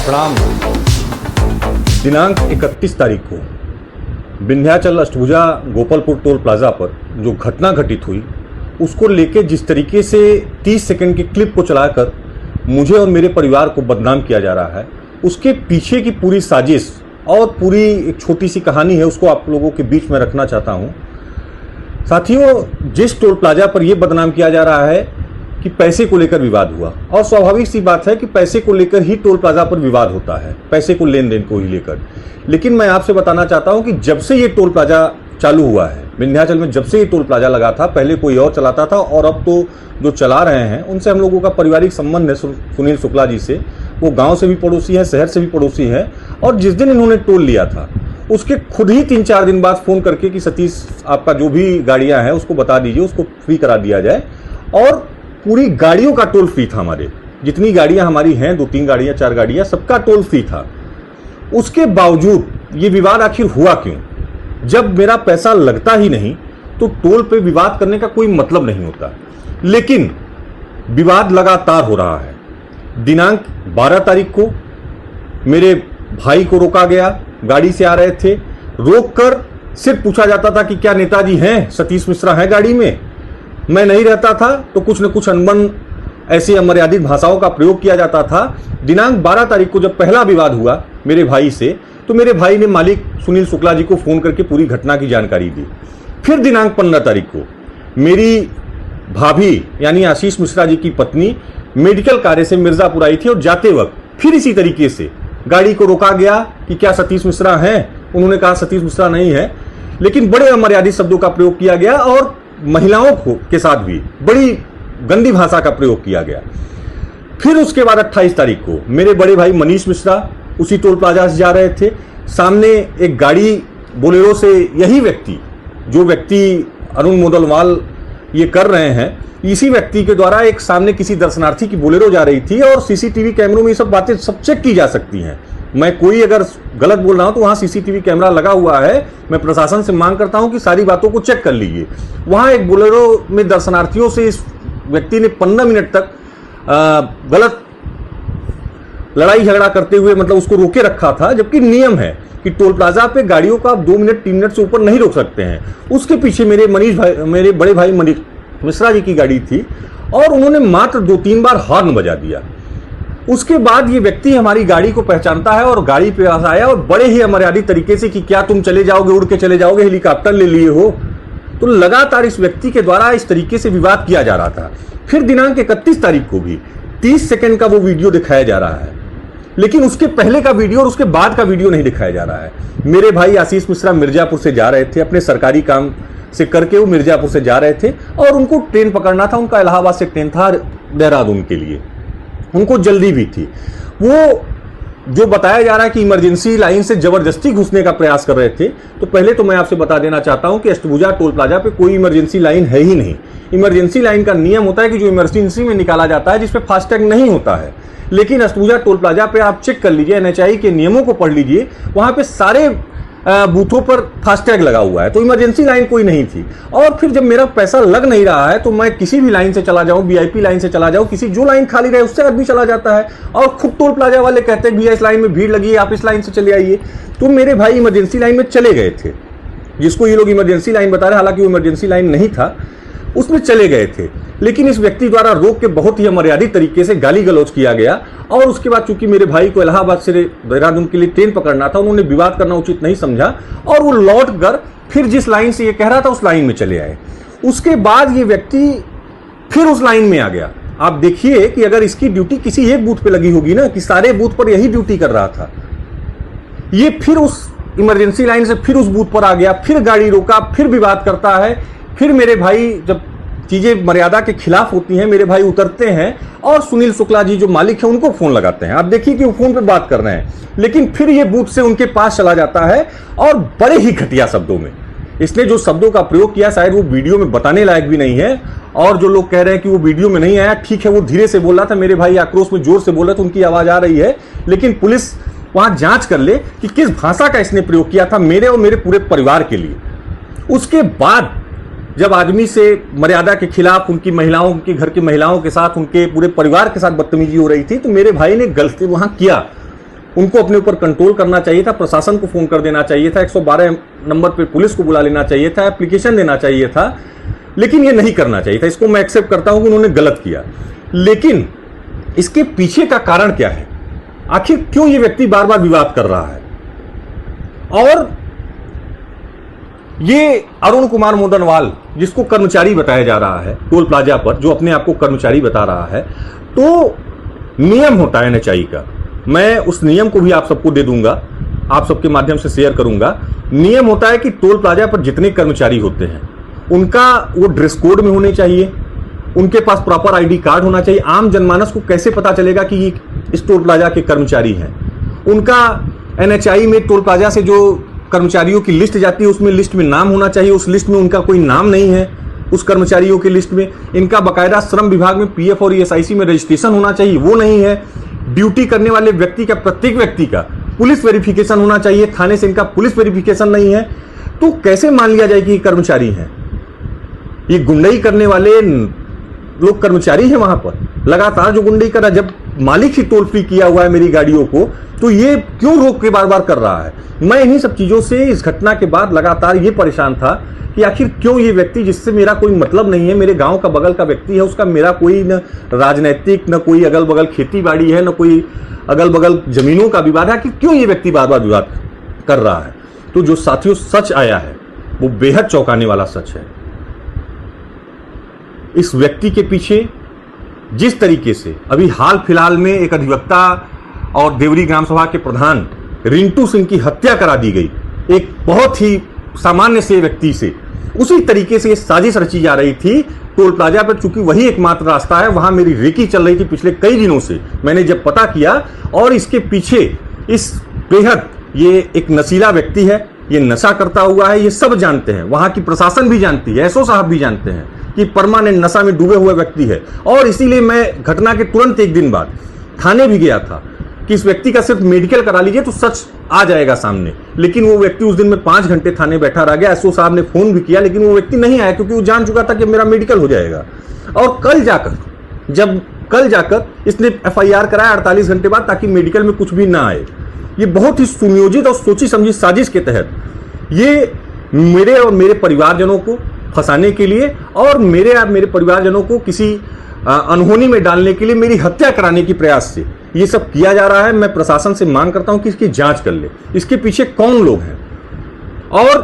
प्रणाम। दिनांक 31 तारीख को विंध्याचल अष्टभुजा गोपालपुर टोल प्लाजा पर जो घटना घटित हुई उसको लेके जिस तरीके से 30 सेकंड के क्लिप को चलाकर मुझे और मेरे परिवार को बदनाम किया जा रहा है, उसके पीछे की पूरी साजिश और पूरी एक छोटी सी कहानी है, उसको आप लोगों के बीच में रखना चाहता हूं। साथियों, जिस टोल प्लाजा पर यह बदनाम किया जा रहा है कि पैसे को लेकर विवाद हुआ, और स्वाभाविक सी बात है कि पैसे को लेकर ही टोल प्लाजा पर विवाद होता है, पैसे को लेन देन को ही लेकर। लेकिन मैं आपसे बताना चाहता हूं कि जब से ये टोल प्लाजा चालू हुआ है विंध्याचल में, जब से ये टोल प्लाजा लगा था, पहले कोई और चलाता था और अब तो जो चला रहे हैं उनसे हम लोगों का पारिवारिक संबंध है सुनील शुक्ला जी से। वो गांव से भी पड़ोसी हैं, शहर से भी पड़ोसी हैं। और जिस दिन इन्होंने टोल लिया था उसके खुद ही 3-4 दिन बाद फ़ोन करके कि सतीश, आपका जो भी गाड़ियां हैं उसको बता दीजिए, उसको फ्री करा दिया जाए। और पूरी गाड़ियों का टोल फ्री था, हमारे जितनी गाड़ियां हमारी हैं, 2-3 गाड़ियां 4 गाड़ियां, सबका टोल फ्री था। उसके बावजूद ये विवाद आखिर हुआ क्यों? जब मेरा पैसा लगता ही नहीं तो टोल पे विवाद करने का कोई मतलब नहीं होता। लेकिन विवाद लगातार हो रहा है। दिनांक 12 तारीख को मेरे भाई को रोका गया, गाड़ी से आ रहे थे, रोककर सिर्फ पूछा जाता था कि क्या नेताजी हैं, सतीश मिश्रा हैं गाड़ी में। मैं नहीं रहता था तो कुछ न कुछ अनबन ऐसी अमर्यादित भाषाओं का प्रयोग किया जाता था। दिनांक 12 तारीख को जब पहला विवाद हुआ मेरे भाई से, तो मेरे भाई ने मालिक सुनील शुक्ला जी को फोन करके पूरी घटना की जानकारी दी। फिर दिनांक 15 तारीख को मेरी भाभी यानी आशीष मिश्रा जी की पत्नी मेडिकल कार्य से मिर्जापुर आई थी और जाते वक्त फिर इसी तरीके से गाड़ी को रोका गया कि क्या सतीश मिश्रा हैं। उन्होंने कहा सतीश मिश्रा नहीं है, लेकिन बड़े अमर्यादित शब्दों का प्रयोग किया गया और महिलाओं के साथ भी बड़ी गंदी भाषा का प्रयोग किया गया। फिर उसके बाद 28 तारीख को मेरे बड़े भाई मनीष मिश्रा उसी टोल प्लाजा से जा रहे थे। सामने एक गाड़ी बोलेरो से यही व्यक्ति, जो व्यक्ति अरुण मोदलवाल ये कर रहे हैं, इसी व्यक्ति के द्वारा एक सामने किसी दर्शनार्थी की बोलेरो जा रही थी। और सीसीटीवी कैमरों में ये सब बातें सब चेक की जा सकती हैं। मैं कोई अगर गलत बोल रहा हूं तो वहां सीसीटीवी कैमरा लगा हुआ है। मैं प्रशासन से मांग करता हूं कि सारी बातों को चेक कर लीजिए। वहां एक बोलेरो में दर्शनार्थियों से इस व्यक्ति ने 15 मिनट तक गलत लड़ाई झगड़ा करते हुए मतलब उसको रोके रखा था, जबकि नियम है कि टोल प्लाजा पे गाड़ियों का 2 मिनट 3 मिनट से ऊपर नहीं रोक सकते हैं। उसके पीछे मेरे बड़े भाई मनीष मिश्रा जी की गाड़ी थी और उन्होंने मात्र 2-3 बार हॉर्न बजा दिया। उसके बाद ये व्यक्ति हमारी गाड़ी को पहचानता है और गाड़ी पे आया और बड़े ही अमर्यादित तरीके से कि क्या तुम चले जाओगे, उड़ के चले जाओगे, हेलीकॉप्टर ले लिए हो। तो लगातार इस व्यक्ति के द्वारा इस तरीके से विवाद किया जा रहा था। फिर दिनांक 31 तारीख को भी 30 सेकंड का वो वीडियो दिखाया जा रहा है, लेकिन उसके पहले का वीडियो और उसके बाद का वीडियो नहीं दिखाया जा रहा है। मेरे भाई आशीष मिश्रा मिर्जापुर से जा रहे थे, अपने सरकारी काम से करके वो मिर्जापुर से जा रहे थे और उनको ट्रेन पकड़ना था। उनका इलाहाबाद से ट्रेन था देहरादून के लिए, उनको जल्दी भी थी। वो जो बताया जा रहा है कि इमरजेंसी लाइन से जबरदस्ती घुसने का प्रयास कर रहे थे, तो पहले तो मैं आपसे बता देना चाहता हूं कि अष्टभुजा टोल प्लाजा पे कोई इमरजेंसी लाइन है ही नहीं। इमरजेंसी लाइन का नियम होता है कि जो इमरजेंसी में निकाला जाता है, जिसपे फास्टैग नहीं होता है। लेकिन अष्टभुजा टोल प्लाजा पे आप चेक कर लीजिए, एनएचआई के नियमों को पढ़ लीजिए, वहां पे सारे बूथों पर फास्टैग लगा हुआ है। तो इमरजेंसी लाइन कोई नहीं थी। और फिर जब मेरा पैसा लग नहीं रहा है तो मैं किसी भी लाइन से चला जाऊं, वीआईपी लाइन से चला जाऊं, किसी जो लाइन खाली रहे उससे आदमी चला जाता है। और खुद टोल प्लाजा वाले कहते हैं भैया इस लाइन में भीड़ लगी है, आप इस लाइन से चले आइए। तो मेरे भाई इमरजेंसी लाइन में चले गए थे, जिसको ये लोग इमरजेंसी लाइन बता रहे हैं, हालांकि वो इमरजेंसी लाइन नहीं था, उसमें चले गए थे। लेकिन इस व्यक्ति द्वारा रोक के बहुत ही अमर्यादित तरीके से गाली गलौज किया गया। और उसके बाद चूंकि मेरे भाई को इलाहाबाद से देहरादून के लिए ट्रेन पकड़ना था, उन्होंने विवाद करना उचित नहीं समझा और वो लौट कर फिर जिस लाइन से ये कह रहा था उस लाइन में चले आए। उसके बाद ये व्यक्ति फिर उस लाइन में आ गया। आप देखिए कि अगर इसकी ड्यूटी किसी एक बूथ पे लगी होगी ना, कि सारे बूथ पर यही ड्यूटी कर रहा था, ये फिर उस इमरजेंसी लाइन से फिर उस बूथ पर आ गया, फिर गाड़ी रोका, फिर विवाद करता है। फिर मेरे भाई, जब चीजें मर्यादा के खिलाफ होती हैं, मेरे भाई उतरते हैं और सुनील शुक्ला जी जो मालिक है उनको फोन लगाते हैं। आप देखिए कि वो फोन पे बात कर रहे हैं, लेकिन फिर ये बूथ से उनके पास चला जाता है और बड़े ही घटिया शब्दों में इसने जो शब्दों का प्रयोग किया, शायद वो वीडियो में बताने लायक भी नहीं है। और जो लोग कह रहे हैं कि वो वीडियो में नहीं आया, ठीक है, वो धीरे से बोल रहा था, मेरे भाई आक्रोश में जोर से बोल रहे थे, उनकी आवाज आ रही है। लेकिन पुलिस वहां जांच कर ले कि किस भाषा का इसने प्रयोग किया था मेरे और मेरे पूरे परिवार के लिए। उसके बाद जब आदमी से मर्यादा के खिलाफ, उनकी महिलाओं, उनके घर की महिलाओं के साथ, उनके पूरे परिवार के साथ बदतमीजी हो रही थी, तो मेरे भाई ने गलती वहां किया। उनको अपने ऊपर कंट्रोल करना चाहिए था, प्रशासन को फोन कर देना चाहिए था, 112 नंबर पे पुलिस को बुला लेना चाहिए था, एप्लीकेशन देना चाहिए था, लेकिन ये नहीं करना चाहिए था। इसको मैं एक्सेप्ट करता हूं कि उन्होंने गलत किया, लेकिन इसके पीछे का कारण क्या है? आखिर क्यों ये व्यक्ति बार बार विवाद कर रहा है? और ये अरुण कुमार मोदनवाल, जिसको कर्मचारी बताया जा रहा है टोल प्लाजा पर, जो अपने आप को कर्मचारी बता रहा है, तो नियम होता है एनएचआई का, मैं उस नियम को भी आप सबको दे दूंगा, आप सबके माध्यम से शेयर करूंगा। नियम होता है कि टोल प्लाजा पर जितने कर्मचारी होते हैं उनका वो ड्रेस कोड में होने चाहिए, उनके पास प्रॉपर आईडी कार्ड होना चाहिए। आम जनमानस को कैसे पता चलेगा कि ये इस टोल प्लाजा के कर्मचारी हैं? उनका एनएचआई में टोल प्लाजा से जो कर्मचारियों की लिस्ट जाती है उसमें लिस्ट में नाम होना चाहिए, उस लिस्ट में उनका कोई नाम नहीं है उस कर्मचारियों की लिस्ट में। इनका बाकायदा श्रम विभाग में पीएफ और ईएसआईसी में रजिस्ट्रेशन होना चाहिए, वो नहीं है। ड्यूटी करने वाले व्यक्ति का, प्रत्येक व्यक्ति का पुलिस वेरिफिकेशन होना चाहिए, थाने से इनका पुलिस वेरिफिकेशन नहीं है। तो कैसे मान लिया जाए कि ये कर्मचारी हैं? ये गुंडई करने वाले लोग कर्मचारी हैं वहां पर, लगातार जो गुंडई कर रहा है। जब मालिक ही टोल फ्री किया हुआ है मेरी गाड़ियों को, तो ये क्यों रोक के बार बार कर रहा है? मैं इन्हीं सब चीजों से इस घटना के बाद लगातार ये परेशान था कि आखिर क्यों ये व्यक्ति, जिससे मेरा कोई मतलब नहीं है, मेरे गांव का बगल का व्यक्ति है, उसका मेरा कोई न राजनैतिक, न कोई अगल बगल खेती बाड़ी है, न कोई अगल बगल जमीनों का विवाद है, कि क्यों ये व्यक्ति बार बार विवाद कर रहा है? तो जो साथियों सच आया है वो बेहद चौंकाने वाला सच है। इस व्यक्ति के पीछे जिस तरीके से अभी हाल फिलहाल में एक अधिवक्ता और देवरी ग्राम सभा के प्रधान रिंटू सिंह की हत्या करा दी गई, एक बहुत ही सामान्य से व्यक्ति से, उसी तरीके से ये साजिश रची जा रही थी टोल प्लाजा पर। चूंकि वही एकमात्र रास्ता है, वहां मेरी रेकी चल रही थी पिछले कई दिनों से, मैंने जब पता किया। और इसके पीछे इस बेहद, ये एक नशीला व्यक्ति है, ये नशा करता हुआ है, ये सब जानते हैं, वहां की प्रशासन भी जानती है, एसओ साहब भी जानते हैं कि परमानेंट नशा में डूबे हुए व्यक्ति है। और इसीलिए मैं घटना के तुरंत एक दिन बाद थाने भी गया था कि इस व्यक्ति का सिर्फ मेडिकल करा लीजिए तो सच आ जाएगा सामने। लेकिन वो व्यक्ति उस दिन में 5 घंटे थाने बैठा रह गया। एसओ साहब ने फोन भी किया, लेकिन वो व्यक्ति नहीं आया, क्योंकि वो जान चुका था कि मेरा मेडिकल हो जाएगा। और कल जाकर इसने एफआईआर कराया 48 घंटे बाद, ताकि मेडिकल में कुछ भी ना आए। ये बहुत ही सुनियोजित और सोची समझी साजिश के तहत ये मेरे और मेरे परिवारजनों को फंसाने के लिए और मेरे परिवारजनों को किसी अनहोनी में डालने के लिए, मेरी हत्या कराने की प्रयास से ये सब किया जा रहा है। मैं प्रशासन से मांग करता हूं कि इसकी जांच कर ले, इसके पीछे कौन लोग हैं। और